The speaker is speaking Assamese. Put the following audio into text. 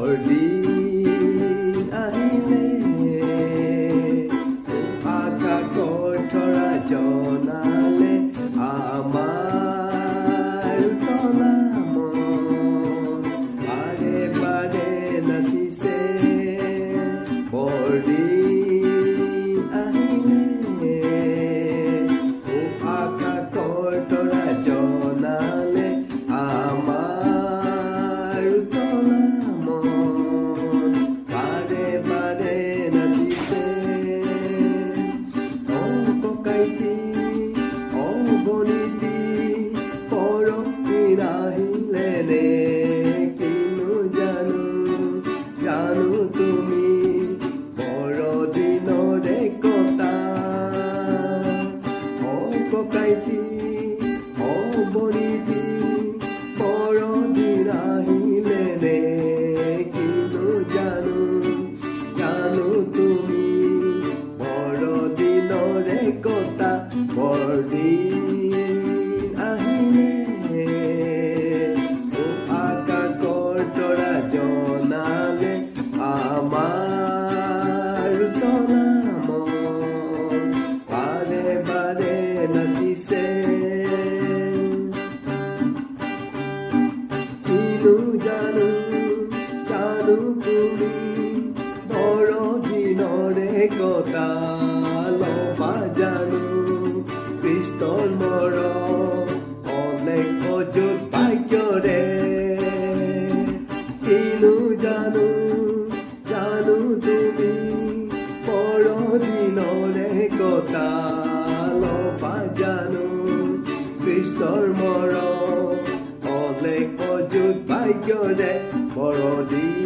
বৰদিন আহিলে আকাশৰ তৰা জনালে আমাৰ উতলা মন বাৰে বাৰে নাচিছে বৰদিন আহিলে আকাশৰ তৰা জনালে আমাৰ উতলা মন বাৰে বাৰে নাচিছে ককাইটি বনিটি পৰদিন আহিলে নে কিনো জানো তুমি বৰদিনৰে কথা ককাইটি বনিটি পৰদিন আহিলে নে কিনো জানো তুমি বৰদিনৰে কথা বৰদিন আহিলে আকাশৰ তৰা জনালে আমাৰ উতলা মন বাৰে বাৰে নাচিছে কিনো জানো তুমি বৰদিনৰে কথা ল'বা জানো কৃষ্ণৰ মৰম অনেক অযুত ভাগ্যৰে কিনো জানো তুমি বৰদিনৰে কথা ল'বা জানো কৃষ্ণৰ মৰম অনেক অযুত ভাগ্যৰে বৰদিন